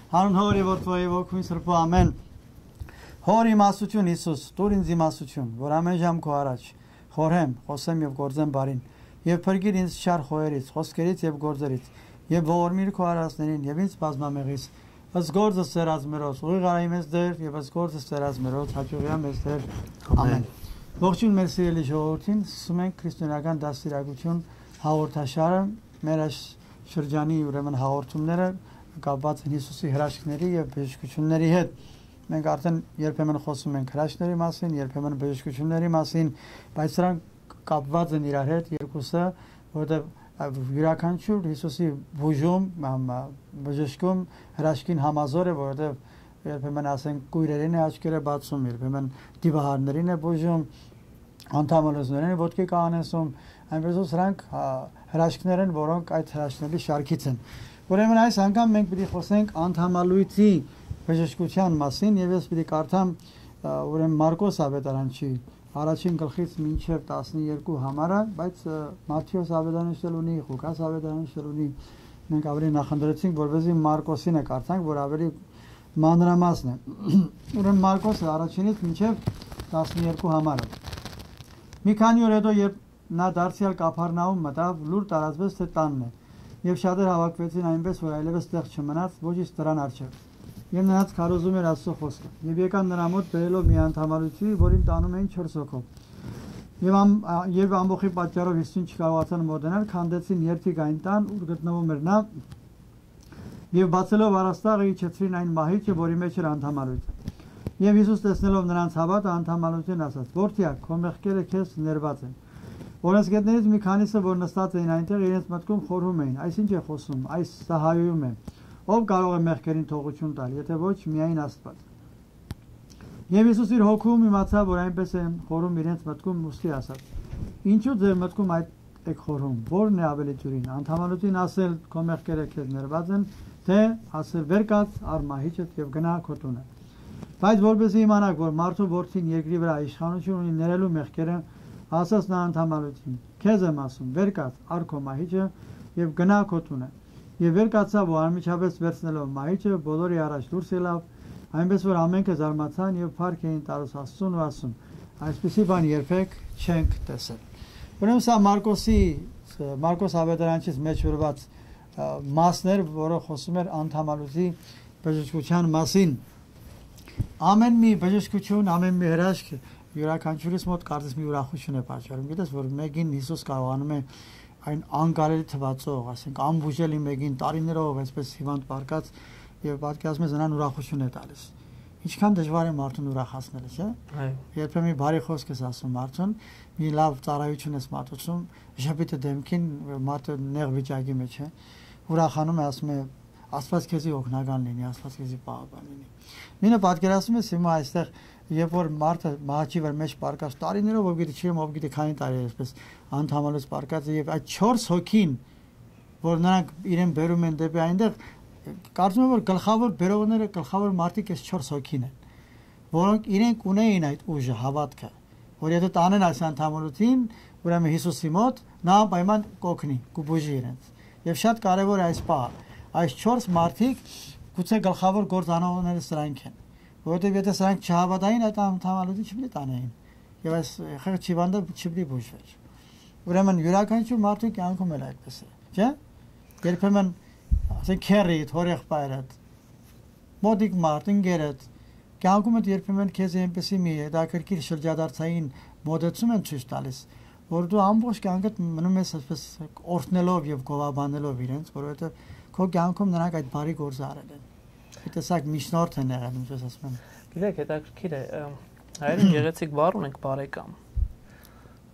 Հանուն Հորի որդու եւ ոգուն սրբու ամեն։ Հորի իմաստություն Հիսուս, տուր ինձ իմաստություն, որ ամեն ժամ քո առաջ խորհեմ, խոսեմ եւ գործեմ բարին, եւ փրկիր ինձ չար խոհերից, խոսքերից եւ գործերից, եւ ողորմիր քո արածներին եւ ինձ բազմամեղից։ Ըստ գործս ծերած մերոց, ուղիղ արայի մեզ դեր եւ ըստ գործս ծերած մերոց, հաջողիա մեզ դեր։ Ամեն։ Ողջույն մեր սիրելի ժողովրդին, սկսում ենք քրիստոնեական դաստիարակություն հաղորդաշարը, մեր այս շրջանի ուրեմն հաղորդումները կապված են Հիսուսի հրաշքների եւ բժշկությունների հետ։ Մենք արդեն երբեմն խոսում ենք հրաշքների մասին, երբեմն բժշկությունների մասին, բայց սրանք կապված են իրար հետ երկուսը, որովհետեւ յուրաքանչյուր Հիսուսի բուժում, բժշկում հրաշքին համազոր է, որովհետեւ երբեմն ասենք կույրերին է աչքերը բացում, երբեմն դիվահարներին է բուժում, անդամալոզներին է ոտքի կանեսում, այնպես որ սրանք հրաշքներ են, որոնք այդ հրաշքների շարքից են։ Ուրեմն այս անգամ մենք պիտի խոսենք անդամալույցի բժշկության մասին եւ ես պիտի կարդամ ուրեմն Մարկոս ավետարանչի առաջին գլխից մինչև 12 համարը, բայց Մատթեոս ավետարանիչը ունի, Ղուկաս ավետարանիչը ունի, մենք ավելի նախընտրեցինք, որովհետեւ Մարկոսին է կարդանք, որ ավելի մանրամասն է։ Ուրեմն Մարկոսը առաջինից մինչև 12 համարը։ Մի քանի օր հետո երբ նա դարձյալ Կափառնաում մտավ, լուր տարածվեց թե տանն է, եւ շատեր հավաքվեցին այնպես, որ այլևս տեղ չմնաց ոչ իսկ դրան առջև։ Եվ նրանց քարոզում էր Աստծո խոսքը։ Եվ եկան նրա մոտ բերելով մի անդամալույցի, որին տանում էին 4 հոգով։ Եվ ամբողջի պատճառով Հիսուսին չկարողացան մոտենալ, քանդեցին երթիկ այն տան, ուր գտնվում էր նա, եւ բացելով առաստաղը իջեցրին այն մահիճը, որի մեջ էր անդամալույցը։ Եվ Հիսուս տեսնելով նրանց հավատը անդամալույցին ասաց. «Որդյակ, քո մեղքերը քեզ ներված են»։ Օրենսգետներից մի քանիսը, որ նստած էին այնտեղ, իրենց մտքում խորհում էին. «Այս ինչ է խոսում, այս սա հայոյում է։ Ով կարող է մեղքերին թողություն տալ, եթե ոչ միայն Աստված»։ Եվ Հիսուս իր հոգում իմացավ, որ այնպես է խորհում իրենց մտքում, ուստի ասաց. «Ինչու ձեր մտքում այդ եք խորհում, ո՞րն է ավելի դյուրին, անդամալույցին ասել քո մեղքերը քեզ ներված են, թե ասել վեր կաց, առ մահիճդ եւ գնա քո տունը։ Բայց որպեսզի իմանաք, որ մարդու որդին երկրի վրա իշխանություն ունի ներելու մեղքերը, ասաց նա անդամալույցին. «Քեզ եմ ասում, վեր կաց, առ քո մահիճը եւ գնա քո տունը»։ Եվ վեր կացավ ու անմիջապես վերցնելով մահիճը բոլորի առաջ դուրս ելավ, այնպես որ ամենքը զարմացան եւ փառք էին տալիս Աստծուն ու ասում. «Այսպիսի բան երբեք չենք տեսել»։ Ուրեմն սա Մարկոս ավետարանչից մեջ գրված մասներ, որը խոսում էր անդամալույցի բժշկության մասին։ Ամեն մի բժշկություն, ամեն մի հրաշք յուրաքանչյուրիս մոտ կարծես մի ուրախություն է պատճառում։ Գիտես, որ մեկին Հիսուս կարողանում է այն անկարելի թվացող, ասենք անբուժելի մեկին տարիներով այսպես հիվանդ պարկած եւ պատկերացնում ես նրան ուրախություն է տալիս։ Ինչքան դժվար է մարդուն ուրախացնելը, չէ՞։ Այո։ Երբեմն մի բարի խոսք ես ասում մարդուն, մի լավ ծառայություն ես մատուցում, ժպիտը դեմքին, մարդը նեղ վիճակի մեջ է, ուրախանում է, ասում է Աստված քեզի օգնական լինի, Աստված քեզի պահապան լինի։ Նույնը պատկերացնում ես հիմա այստեղ, երբ որ մարդը մահաճի վրա մեջ պարկած տարիներով, ով գիտի չի, ով գիտի քանի տարի է այսպես անդամալույց պարկած եւ այդ 4 հոգին, որ նրանք իրեն բերում են դեպի այնտեղ, կարծում եմ որ գլխավոր բերողները, գլխավոր մարդիկ այս 4 հոգին են, որոնք իրենք ունեին այդ ուժը, հավատքը, որ եթե տանեն այս անդամալույցին, ուրեմն Հիսուսի մոտ, նա պայման կօգնի, կբուժի իրենց։ Եվ շատ կարեւոր է այս պահը։ Այս 4 մարդիկ գուցե գլխավոր գործանողները սրանք են, որովհետև եթե սրանք չհավատային, այդ անդամալույցը չպիտի տանեին եւ այս խեղճ հիվանդը չպիտի բուժվեր։ Ուրեմն յուրաքանչյուր մարդու կյանքում էլ այդպես է, չէ՞։ Երբեմն ասենք քերիդ, հորեղբայրդ, մոդիկ մարդ, ընկերդ, կյանքում երբեմն քեզ այնպեսի մի հետաքրքիր շրջադարձային մոդեցում են ցույց տալիս, որ դու ամբողջ կյանքդ մնում ես այսպես օրհնելով եւ գովաբանելով իրենց, որովհետեւ քո կյանքում նրանք այդ բարի գործը արել են։ Տեսակ միջնորդ են եղել, ինչպես ասում եմ։ Գիտեք, հետաքրքիր է, հայերեն գեղեցիկ բառ ունենք բարեկամ։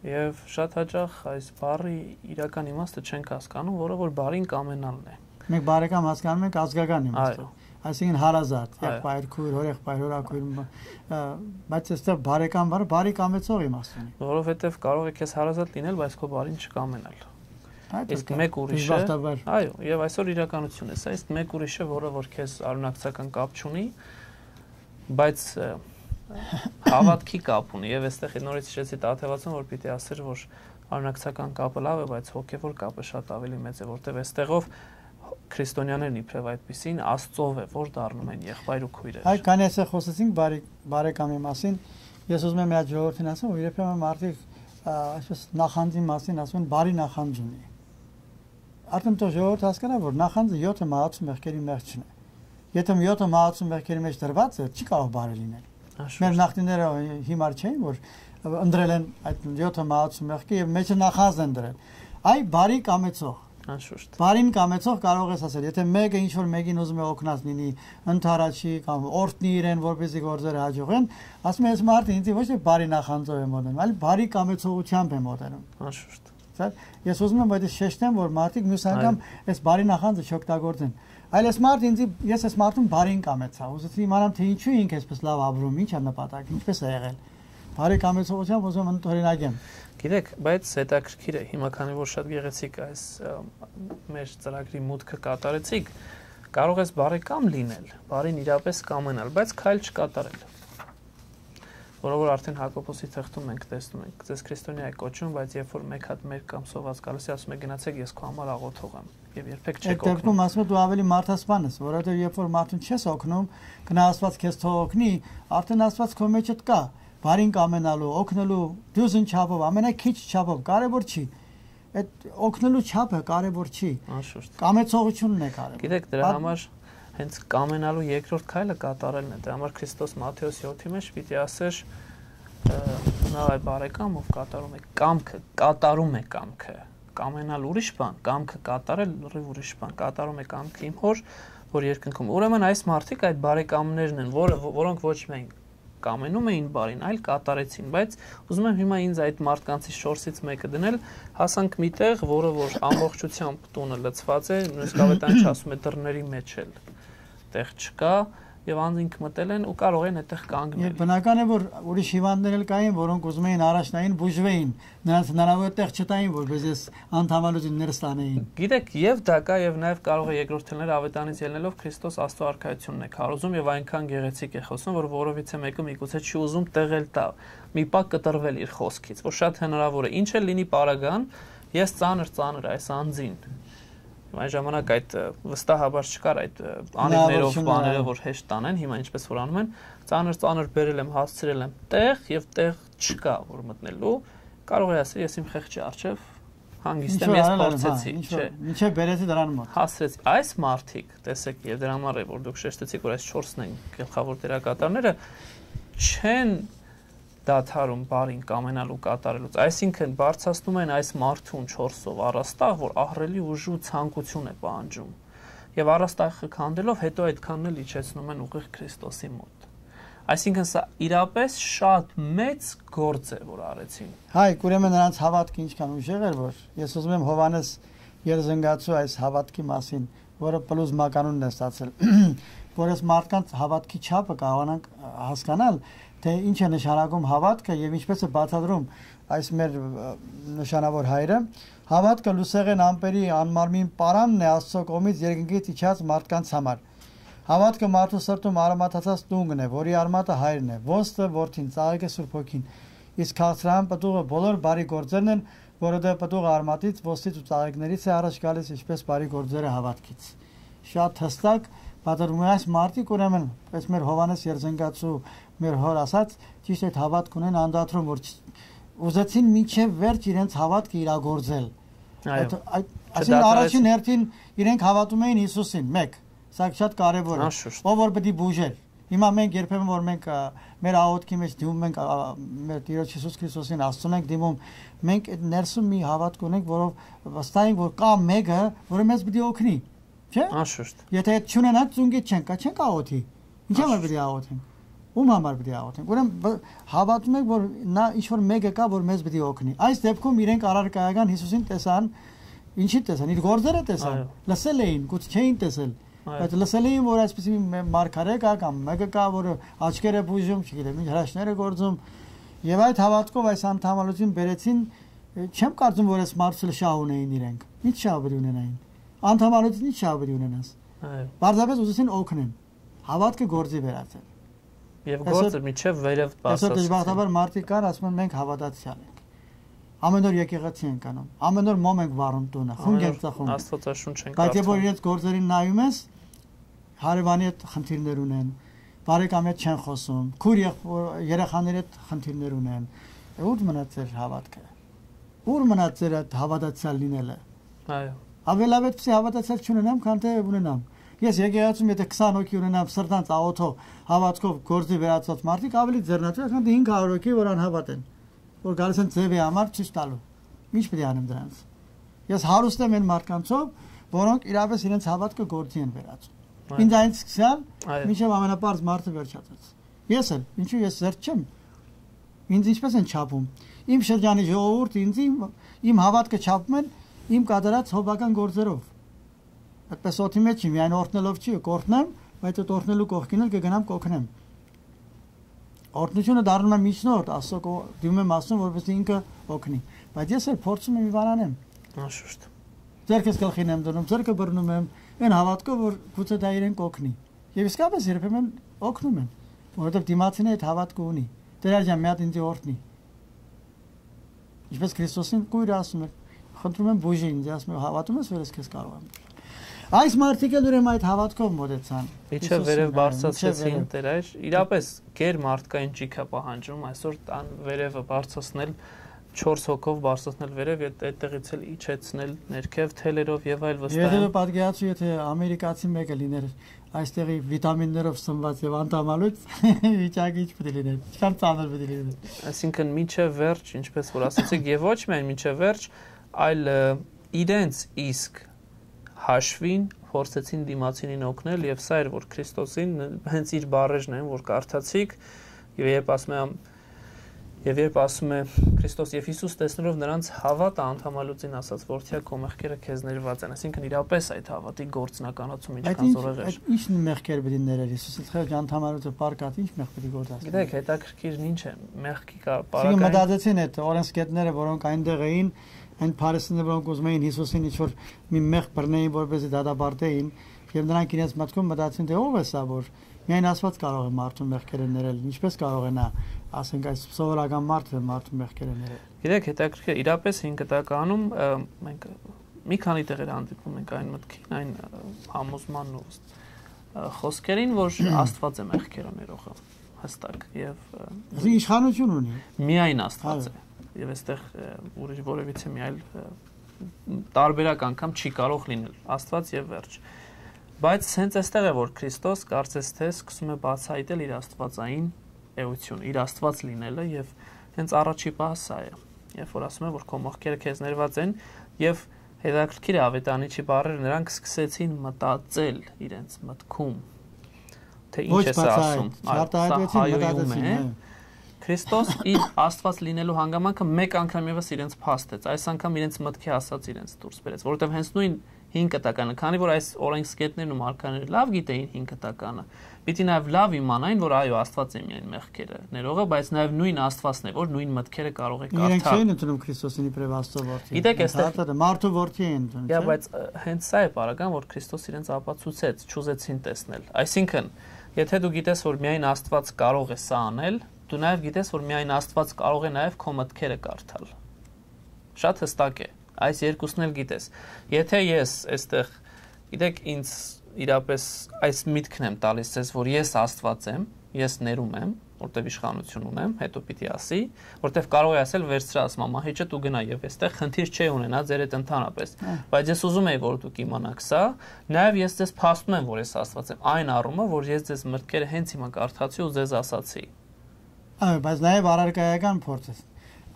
Եվ շատ հաճախ այս բառի իրական իմաստը չենք հասկանում, որը որ բարին կամենալն է։ Մենք բարեկամ հասկանում ենք ազգական իմաստով։ Այսինքն հարազատ, եղբայր, քույր, հորեղբայր, հորաքույր, բայց այստեղ բարեկամ բառը բարի կամեցող իմաստ ունի։ Որովհետև կարող է քեզ հարազատ լինել, բայց քո բարին չկամենալ։ Իսկ մեկ ուրիշը, այո, եւ այսօր իրականություն է սա, իսկ մեկ ուրիշը, որը որ քեզ արունակցական կապ չունի, բայց հավատքի կապ ունի, եւ այստեղ նորից հիշեցի Տաթևացուն, որ պիտի ասեր, որ արունակցական կապը լավ է, բայց հոգեվոր կապը շատ ավելի մեծ է, որտեվ այստեղով քրիստոնյաներն իբրև այդպեսին Աստծով է, որ դառնում են եղբայր ու քույրեր։ Այ քանի ասա խոսեցինք բարեկամի մասին, ես ուզում եմ մի հատ ժողովրդին ասեմ, որ երբեմն մարդիկ այսպես նախանձի մասին ասում են բարի նախանձ ունի։ Արդեն դու ժողովուրդ հասկանա, որ նախանձը 7 մահացու մեղքերի մեղքն է։ Եթե 7 մահացու մեղքերի մեջ դրված է, չի կարող բարի լինել։ Մեր նախնիները հիմար չէին, որ ընդրել են այդ 7 մահացու մեղքը եւ մեջը նախանձ են դրել։ Այ բարի կամեցող Անշուշտ։ Բարին կամեցող կարող ես ասել, եթե մեկը ինչ որ մեկին ուզում է օգնած լինի, ընթարաչի կամ օրհնի իրեն, որպեսզի գործերը հաջողեն, ասում ես մարդը ինձ ոչ թե բարի նախանձով է մոտենում, այլ բարի կամեցողությամբ է մոտենում։ Անշուշտ։ Ես ուզում եմ այդ շեշտեմ, որ մարդիկ մյուս անգամ այս բարի նախանձը չօգտագործեն։ Այլ այս մարդը ես այս մարդուն բարին կամեցա, ուզեցի իմանամ թե ինչու ինքը այսպես լավ ապրում, ինչ է նպատակը, ինչպես է եղել։ Բարի կամեցողությամբ ուզում եմ ընդօրինակեմ։ Գիտեք, բայց հետաքրքիր է, հիմա քանի որ շատ գեղեցիկ այս մեր ծրագրի մուտքը կատարեցիք, կարող ես բարեկամ լինել, բարին իրապես կամենալ, բայց քայլ չկատարել։ Որովհետև արդեն Հակոբոսի թղթում ենք տեսնում ենք, ձեզ քրիստոնյա է կոչում, բայց երբ որ մեկ հատ մեր կամ սոված գալիս է, ասում է գնացեք, ես քո համար աղոթող եմ, եւ երբեք չեք օգնում։ Այդ դեպքում ասում է դու ավելի մարդասպան ես, որովհետև երբ որ մարդուն չես օգնում, գնա Աստված քեզ թող օգնի, արդեն Աստված քո մեջդ կա։ Բարին կամենալու, օգնելու, դյուզն չափով, ամենաքիչ չափով, կարևոր չի։ Այդ օգնելու չափը կարևոր չի։ Անշուշտ։ Կամեցողությունն է կարևոր։ Գիտեք, դրա համար հենց կամենալու երկրորդ քայլը կատարելն է։ Դրա համար Քրիստոս Մատթեոս 7-ի մեջ պիտի ասեր նա այ բարեկամ, ով կատարում է կամքը, կատարում է կամքը։ Կամենալ ուրիշ բան, կամքը կատարել լրիվ ուրիշ բան, կատարում է կամքը իմ հոր, որ երկնքում։ Ուրեմն այս մարդիկ այդ բարեկամներն են, որոնք ոչ միայն կամենում էին բարին, այլ կատարեցին, բայց ուզում եմ հիմա ինձ այդ մարդկանցի շորսից մեկը դնել, հասանք մի տեղ, որը որ ամբողջությամբ տունը լցված է, նույնիսկ ավետարանը ասում է դռների մեջ էլ տեղ չկա, եւ անձինք մտել են ու կարող են այդտեղ կանգնել։ Եվ բնական է, որ ուրիշ հիվանդներ էլ կային, որոնք ուզում էին առաջնային բուժվեին, նրանց հնարավոր տեղ չտային, որպես ես անթամալություններ ստանեին։ Գիտեք, եւ դա կա եւ նաեւ կարող է երկրորդներ ավետարանից ելնելով Քրիստոս Աստծո արքայությունն է քարոզում եւ այնքան գեղեցիկ է խոսում, որ որովիցե մեկը միգուցե չի ուզում տեղել տա, մի պակ կտրվել իր խոսքից, որ շատ հնարավոր է։ Ինչ էլ լինի պարագան, ես ծանր այս անձին Այն ժամանակ այդ վստահաբար չկար այդ անիվներով բաները, որ հեշտ տանեն, հիմա ինչպես որ անում են, ծանր բերել եմ, հասցրել եմ տեղ եւ տեղ չկա, որ մտնելու, կարող է ասել, ես իմ խեղճի առջև հանգիստ եմ, ես փորձեցի, չէ։ Ինչե բերեցի դրան մոտ։ Հասցրեցի։ Այս մարդիկ, տեսեք, եւ դրա համար է, որ դուք շեշտեցիք, որ այս 4-ն են գլխավոր դերակատարները, չեն դադարում բարին կամենալու կատարելուց, այսինքն բարձրացնում են այս մարդուն 4-ով առաստաղ, որ ահռելի ուժու ցանկություն է պահանջում, եւ առաստաղը քանդելով հետո այդքանն էլ իջեցնում են ուղիղ Քրիստոսի մոտ։ Այսինքն սա իրապես շատ մեծ գործ է, որ արեցին։ Հայ, ուրեմն նրանց հավատքը ինչքան ուժեղ էր, որ ես ուզում եմ Հովհաննես Երզնգացու այս հավատքի մասին, որը պլուզ մականունն է ստացել, որ այս մարդկանց հավատքի չափը կարողանանք հասկանալ, թե ինչ է նշանակում հավատքը եւ ինչպես է բացատրում այս մեր նշանավոր հայրը հավատքը լուսեղեն ամպերի անմարմին պարանն է Աստծո կողմից երկնքից իջած մարդկանց համար հավատքը մարդու սրտում արմատացած տունգն է որի արմատը հայրն է ոսկը որդին ծաղիկը Սուրբ Հոգին իսկ քաղցրահան պտուղը բոլոր բարի գործերն են որովհետեւ պտուղը արմատից ոսկից ու ծաղիկներից է առաջ գալիս ինչպես բարի գործերը հավատքից շատ հստակ բացատրում է այս մարդիկ ուրեմն այս մեր Հովհաննես Երզնգացու մեր հոր ասած ճիշտ այդ հավատք ունեն անդադրում որ ուզեցին մինչև վերջ իրենց հավատքը իրագործել այսինքն առաջին հերթին իրենք հավատում էին Հիսուսին մեկ սա շատ կարևոր է ով որ պետք է բուժեր հիմա մենք երբեմն որ մենք մեր աղոթքի մեջ դիմում ենք մեր Տիրոջ Հիսուս Քրիստոսին Աստծուն ենք դիմում մենք այդ ներսում մի հավատք ունենք որով վստահ ենք որ կա մեկը որը մեզ պետք է օգնի չէ անշուշտ եթե այդ չունենանք ծունգից չենք աղոթի ինչ համար պետք է աղոթենք ում համար պետք է աղոթենք ուրեմն հավատում ենք որ նա ինչ որ մեկը կա որ մեզ պետք է օգնի այս դեպքում իրենք առարկայական Հիսուսին տեսան ինչի տեսան իր գործերը տեսան լսել էին գուցե չէին տեսել բայց լսել էին որ այսպեսի մարգարե կա կամ մեկը կա որ աչքերը բուժում չգիտեմ ինչ հրաշքները գործում եւ այդ հավատքով այս անդամալություն բերեցին չեմ կարծում որ այս մարդը շահ ունեին իրենք ինչ շահ ունենային անդամալություն ինչ շահ ունենաս բարձրապես ուզեցին օգնեն հավատքը գործի վերածել եւ գործը միջև վերև բացած այսօր դժբախտաբար մարդիկ կան ասում են մենք հավատացյալ ենք ամեն օր եկեղեցի ենք անում, ամեն օր մոմ ենք վառում տունը, խունգ ենք ծախում։ Աստվածաշունչ ենք Բայց երբ որ իրենց գործերին նայում ես, հարևանի հետ խնդիրներ ունեն, բարեկամի հետ չեն խոսում, քույր երեխաների հետ խնդիրներ ունեն։ Ուր մնաց ձեր հավատքը։ Ուր մնաց ձեր հավատացյալ լինելը։ Այո։ Ավելի պետք է հավատացյալ չունենամ, քան թե ունենամ։ Ես եկեղեցում եթե 20 հոգի ունենամ սրտանց աղոթով, հավատքով գործի վերածված մարդիկ ավելի ձեռնացել, քան 500 հոգի, որ անհավատ են, որ գալիս են ձևի համար ցույց տալու։ Ինչ պետք է անեմ դրանց։ Ես հարուստ եմ այն մարդկանցով, որոնք իրապես իրենց հավատքը գործի են վերածում։ Ինձ այն սկսալ, մինչև ամենապարզ մարդը վերջացած։ Ես էլ, ինչու ես զերծ չեմ։ Ինձ ինչպես են չափում։ Իմ շրջանի ժողովուրդը ինձ իմ հավատքը չափում են իմ կատարած հոգական գործերով։ Այդպես օդի մեջ միայն օրհնելով չի, կօրհնեմ, բայց այդ օրհնելու կողքին էլ կգնամ կօգնեմ։ Օրհնությունը դառնում է միջնորդ, Աստծո դիմում եմ Աստծուն, որպեսզի ինքը օգնի։ Բայց ես էլ փորձում եմ իվարանեմ։ Անշուշտ։ Ձերքս գլխին եմ դնում, ձերքը բռնում եմ, այն հավատքով, որ գուցե դա իրեն կօգնի։ Եվ իսկապես երբեմն օգնում են, որովհետև դիմացին այդ հավատքը ունի։ Տեր ջան, մի հատ ինձ օրհնի։ Ինչպես Քրիստոսին կույրը ասում է, խնդրում եմ բուժի ինձ, ասում եմ հավատում ես, որ ես քեզ կարող եմ։ Այս մարդիկ էլ ուրեմն այդ հավատքով մոտեցան։ Իջը վերև բարձրացրեցին Տեր այր, իրապես գեր մարդկային ճիք է պահանջում այսօր տան վերևը բարձրացնել 4 հոգով բարձրացնել վերև, այդտեղից էլ իջեցնել ներքև թելերով եւ այլ վստահ։ Եթե պատկերացու, եթե ամերիկացի մեկը լիներ այստեղի վիտամիններով սնված եւ անտամալուց վիճակի ինչ պետք է լիներ, չքան ծանր պետք է լիներ։ Այսինքն մինչև վերջ, ինչպես որ ասացիք, եւ ոչ միայն մինչև վերջ, այլ իրենց իսկ հաշվին փորձեցին դիմացինին օգնել եւ սա էր որ Քրիստոսին հենց իր բառերն են որ կարդացիք եւ երբ ասում է Քրիստոս եւ Հիսուս տեսնելով նրանց հավատը անդամալուծին ասաց որդյա քո մեղքերը քեզ ներված են այսինքն իրապես այդ հավատի գործնականացում ինչքան զորեղ էր ինչ մեղքեր պետք է ներեր Հիսուսը խեղ անդամալուծը պարկած ինչ մեղ պետք է գործած գիտեք հետաքրքիրն ինչ է մեղքի պարակային մտածեցին այդ օրենսգետները որոնք այնտեղ էին այն փարիսները որոնք ուզում էին Հիսուսին ինչ որ մի մեղ բռնեին որպեսզի դատապարտեին եւ նրանք իրենց մտքում մտածեցին թե ով է սա որ միայն Աստված կարող է մարդու մեղքերը ներել ինչպես կարող է նա ասենք այս սովորական մարդը մարդու մեղքերը ներել գիտեք հետաքրքիր իրապես 5 տականում մենք մի քանի տեղեր հանդիպում ենք այն մտքին այն համոզմանն ու խոսքերին որ Աստված է մեղքերը ներողը հստակ եւ իշխանություն ունի միայն Աստված է եւ այստեղ ուրիշ որևիցե մի այլ տարբերակ անգամ չի կարող լինել Աստված եւ վերջ բայց հենց այստեղ է որ Քրիստոս կարծես թե սկսում է բացահայտել իր աստվածային էությունը իր Աստված լինելը եւ հենց առաջի պահը սա է երբ որ ասում է որ քո մեղքերը քեզ ներված են եւ հետաքրքիր է ավետարանիչի բառերը նրանք սկսեցին մտածել իրենց մտքում թե ինչ է ասում հայոյում է Քրիստոս իր Աստված լինելու հանգամանքը մեկ անգամ եւս իրենց փաստեց այս անգամ իրենց մտքի ասած իրենց դուրս բերեց որովհետեւ հենց նույն 5 տականը քանի որ այս օրենսգետներն ու մարգարեները լավ գիտեին 5 տականը պիտի նաեւ լավ իմանային որ այո Աստված է միայն մեղքերը ներողը բայց նաեւ նույն Աստվածն է որ նույն մտքերը կարող է կարդալ իրենք չէին ընդունում Քրիստոսին իբրև Աստծո որդի գիտեք այստեղ մարդու որդի են ընդունում չէ բայց հենց սա է բառական որ Քրիստոս իրենց ապացուցեց չուզեցին տեսնել այսինքն եթե դու գիտես որ միայն Աստված կարող է սա անել դու նաև գիտես որ միայն Աստված կարող է նաև քո մտքերը կարդալ շատ հստակ է այս երկուսն էլ գիտես եթե ես այստեղ գիտեք ինձ իրապես այս միտքն եմ տալիս ձեզ որ ես Աստված եմ ես ներում եմ որտեվ իշխանություն ունեմ հետո պիտի ասի որտեվ կարող է ասել վերցրած մամահիճը դու գնա եւ այստեղ խնդիր չի ունենա ձեր հետ ընդհանրապես բայց ես ուզում եի որ դուք իմանաք սա նաև ես ձեզ փաստում եմ որ ես Աստված եմ այն առումով որ ես ձեզ մտքերը հենց հիմա կարդացի ու ձեզ ասացի այո բայց նաև առարկայական փորձ է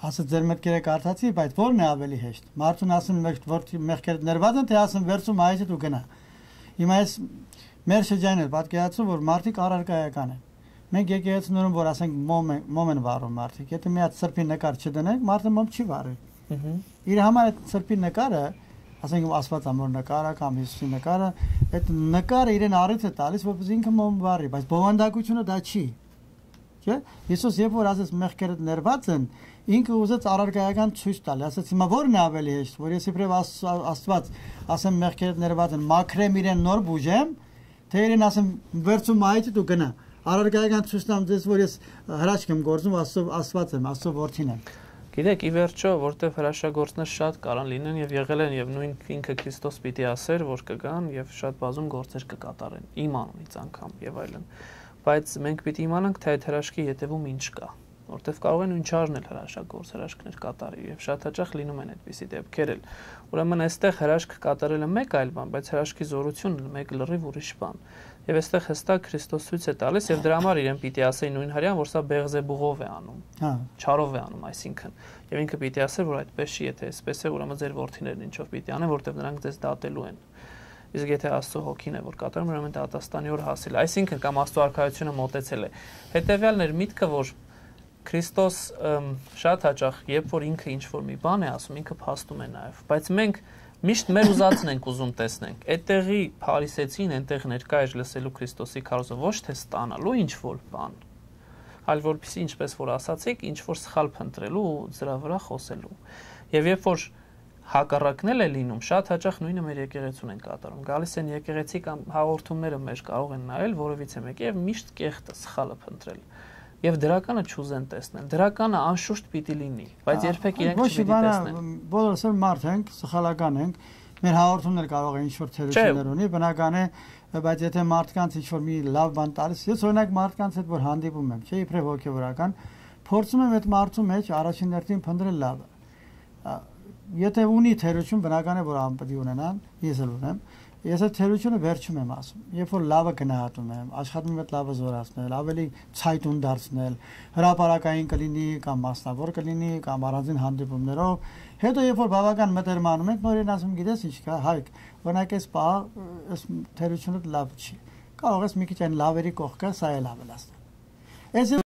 ասած ձեր մտքերը կարդացի բայց ո՞րն է ավելի հեշտ մարդուն ասում մեղքերը ներված են թե ասում վերցում այժը դու գնա հիմա ես մեր շրջանն էլ պատկերացու որ մարդիկ առարկայական են մենք եկեղեցիներում որ ասենք մոմ են վառում մարդիկ եթե մի հատ սրբի նկար չդնենք մարդը մոմ չի վառի իր համար այդ սրբի նկարը ասենք Աստված ամոր նկարը կամ Հիսուսի նկարը այդ նկարը իրեն առիթ է տալիս որպես ինքը մոմ վառի բայց բովանդակությունը դա չի չէ Հիսուս երբ որ ասեց մեղքերը ներված են ինքը ուզեց առարկայական ցույց տալ ասեց հիմա ո՞րն է ավելի հեշտ որ ես իբրև Աստված ասեմ մեղքերը ներված են մաքրեմ իրեն նոր բուժեմ թե իրեն ասեմ վերցում այդը դու գնա առարկայական ցույց տամ ձեզ որ ես հրաշք եմ գործում Աստված եմ Աստծո որդին եմ Գիտեք, ի վերջո, որտեղ հրաշագործներ շատ կարան լինեն եւ եղել են եւ նույն ինքը Քրիստոս պիտի ասեր, որ կգան եւ շատ բազում գործեր կկատարեն իմ անունից անգամ եւ այլն։ Բայց մենք պիտի իմանանք, թե այդ հրաշքի յետևում ինչ կա, որտեղ կարող են ինչ արնել հրաշագործ հրաշքներ կատարի եւ շատ հաճախ լինում են այդպիսի դեպքեր էլ։ Ուրեմն այստեղ հրաշք կատարելը մեկ այլ բան, բայց հրաշքի զորությունը մեկ լրիվ ուրիշ բան։ Եվ այստեղ հստակ Քրիստոս ցույց է տալիս եւ դրա համար իրեն պիտի ասեի նույն հрьян, որ սա Բեղզեբուղով է անում։ Չարով է անում, այսինքն։ Եվ ինքը պիտի ասեր, որ այդպես չի, եթե այսպես է, ուրեմն ձեր որդիներն ինչով պիտի անեն, որտեղ նրանք ձեզ դատելու են։ Իսկ եթե Աստծո հոգին է, որ կատարում, ուրեմն դատաստանի օր հասել է։ Այսինքն կամ Աստծո արքայությունը մոտեցել է։ Հետևյալն էր միտքը, որ Քրիստոս շատ հաճախ, երբ որ ինքը ինչ-որ մի բան է ասում, ինքը փաստում է նաև, բայց մենք միշտ մեր ուզածն ենք ուզում տեսնենք։ Այդտեղի փարիսեցին այնտեղ ներկա էր լսելու Քրիստոսի քարոզը ոչ թե ստանալու ինչ-որ բան, այլ որպեսզի ինչպես որ ասացիք, ինչ-որ սխալ փնտրելու ու դրա վրա խոսելու։ Եվ երբ որ հակառակն է լինում, շատ հաճախ նույնը մեր եկեղեցուն են կատարում։ Գալիս են եկեղեցի կամ հաղորդումները մեր կարող են նայել որևիցե մեկի եւ միշտ կեղտը սխալը փնտրել։ Եվ դրականը չուզեն տեսնել։ Դրականը անշուշտ պիտի լինի, բայց երբեք իրենք չպիտի տեսնեն։ Բոլորս էլ մարդ ենք, սխալական ենք։ Մեր հաղորդումները կարող են ինչ-որ թերություններ ունի, բնական է, բայց եթե մարդկանց ինչ-որ մի լավ բան տալիս, ես օրինակ մարդկանց հետ որ հանդիպում եմ, չէ, իբրև հոգևորական, փորձում եմ այդ մարդու մեջ առաջին հերթին փնտրել լավը։ Եթե ունի թերություն, բնական է որ անպետք ունենան, ես էլ ունեմ։ Ես այդ թերությունը վերջում եմ ասում։ Երբ որ լավը գնահատում եմ, աշխատում եմ այդ լավը զորացնել, ավելի ցայտուն դարձնել, հրապարակային կլինի կամ մասնավոր կլինի կամ առանձին հանդիպումներով, հետո երբ որ բավական մտերմանում ենք, նորեն ասում գիտես ինչ կա, հայք, օրինակ այս թերությունը լավ չի։ Կարող ես մի քիչ այն լավերի կողքը սա էլ ավելացնել։